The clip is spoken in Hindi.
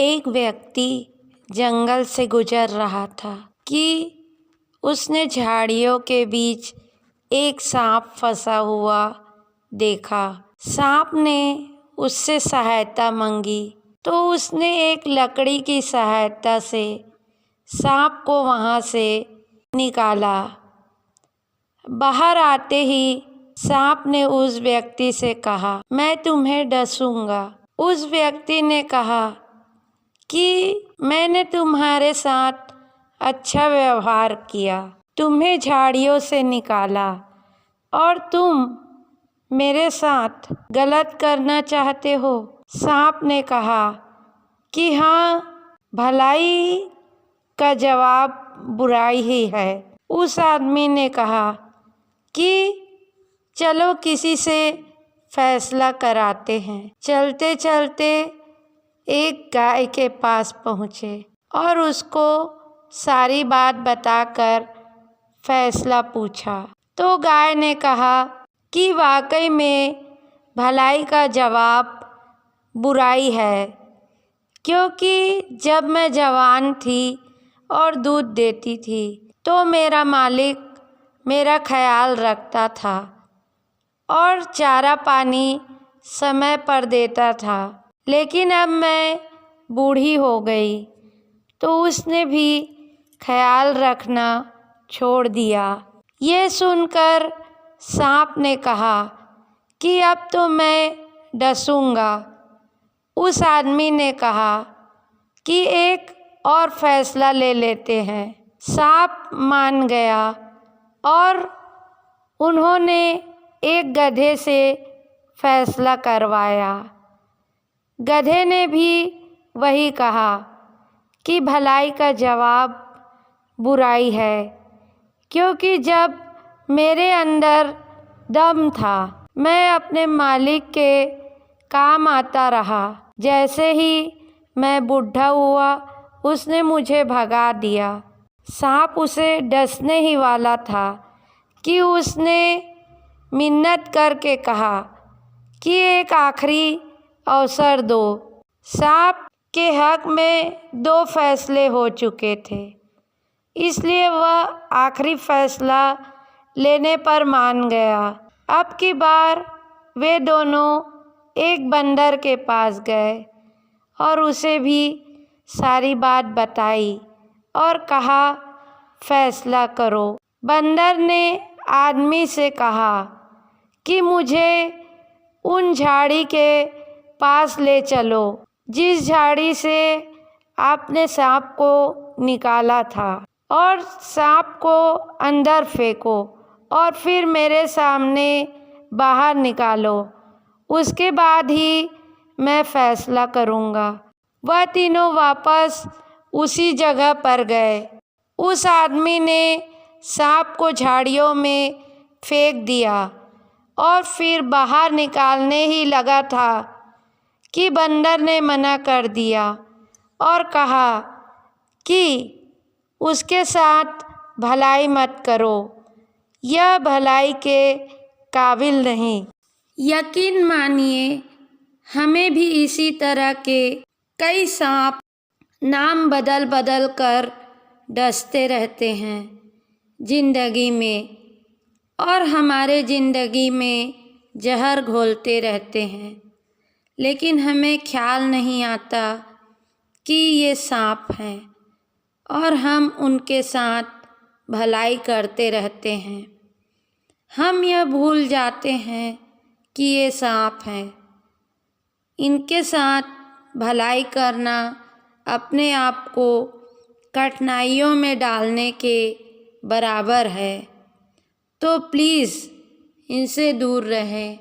एक व्यक्ति जंगल से गुजर रहा था कि उसने झाड़ियों के बीच एक सांप फंसा हुआ देखा। सांप ने उससे सहायता मांगी तो उसने एक लकड़ी की सहायता से सांप को वहाँ से निकाला। बाहर आते ही सांप ने उस व्यक्ति से कहा, मैं तुम्हें डसूंगा। उस व्यक्ति ने कहा कि मैंने तुम्हारे साथ अच्छा व्यवहार किया, तुम्हें झाड़ियों से निकाला और तुम मेरे साथ गलत करना चाहते हो। सांप ने कहा कि हाँ, भलाई का जवाब बुराई ही है। उस आदमी ने कहा कि चलो किसी से फैसला कराते हैं। चलते चलते एक गाय के पास पहुँचे और उसको सारी बात बताकर फैसला पूछा। तो गाय ने कहा कि वाकई में भलाई का जवाब बुराई है, क्योंकि जब मैं जवान थी और दूध देती थी तो मेरा मालिक मेरा ख्याल रखता था और चारा पानी समय पर देता था। लेकिन अब मैं बूढ़ी हो गई तो उसने भी ख्याल रखना छोड़ दिया। ये सुनकर सांप ने कहा कि अब तो मैं डसूंगा। उस आदमी ने कहा कि एक और फैसला ले लेते हैं। सांप मान गया और उन्होंने एक गधे से फैसला करवाया। गधे ने भी वही कहा कि भलाई का जवाब बुराई है, क्योंकि जब मेरे अंदर दम था मैं अपने मालिक के काम आता रहा। जैसे ही मैं बूढ़ा हुआ उसने मुझे भगा दिया। सांप उसे डसने ही वाला था कि उसने मिन्नत करके कहा कि एक आखिरी अवसर दो। सांप के हक में 2 फैसले हो चुके थे, इसलिए वह आखिरी फैसला लेने पर मान गया। अब की बार वे दोनों एक बंदर के पास गए और उसे भी सारी बात बताई और कहा, फैसला करो। बंदर ने आदमी से कहा कि मुझे उन झाड़ी के पास ले चलो जिस झाड़ी से आपने सांप को निकाला था, और सांप को अंदर फेंको और फिर मेरे सामने बाहर निकालो। उसके बाद ही मैं फैसला करूँगा। वह तीनों वापस उसी जगह पर गए। उस आदमी ने सांप को झाड़ियों में फेंक दिया और फिर बाहर निकालने ही लगा था कि बंदर ने मना कर दिया और कहा कि उसके साथ भलाई मत करो, यह भलाई के काबिल नहीं। यकीन मानिए, हमें भी इसी तरह के कई सांप नाम बदल बदल कर डसते रहते हैं जिंदगी में, और हमारे ज़िंदगी में जहर घोलते रहते हैं। लेकिन हमें ख्याल नहीं आता कि ये सांप हैं और हम उनके साथ भलाई करते रहते हैं। हम यह भूल जाते हैं कि ये सांप हैं। इनके साथ भलाई करना अपने आप को कठिनाइयों में डालने के बराबर है। तो प्लीज़ इनसे दूर रहें।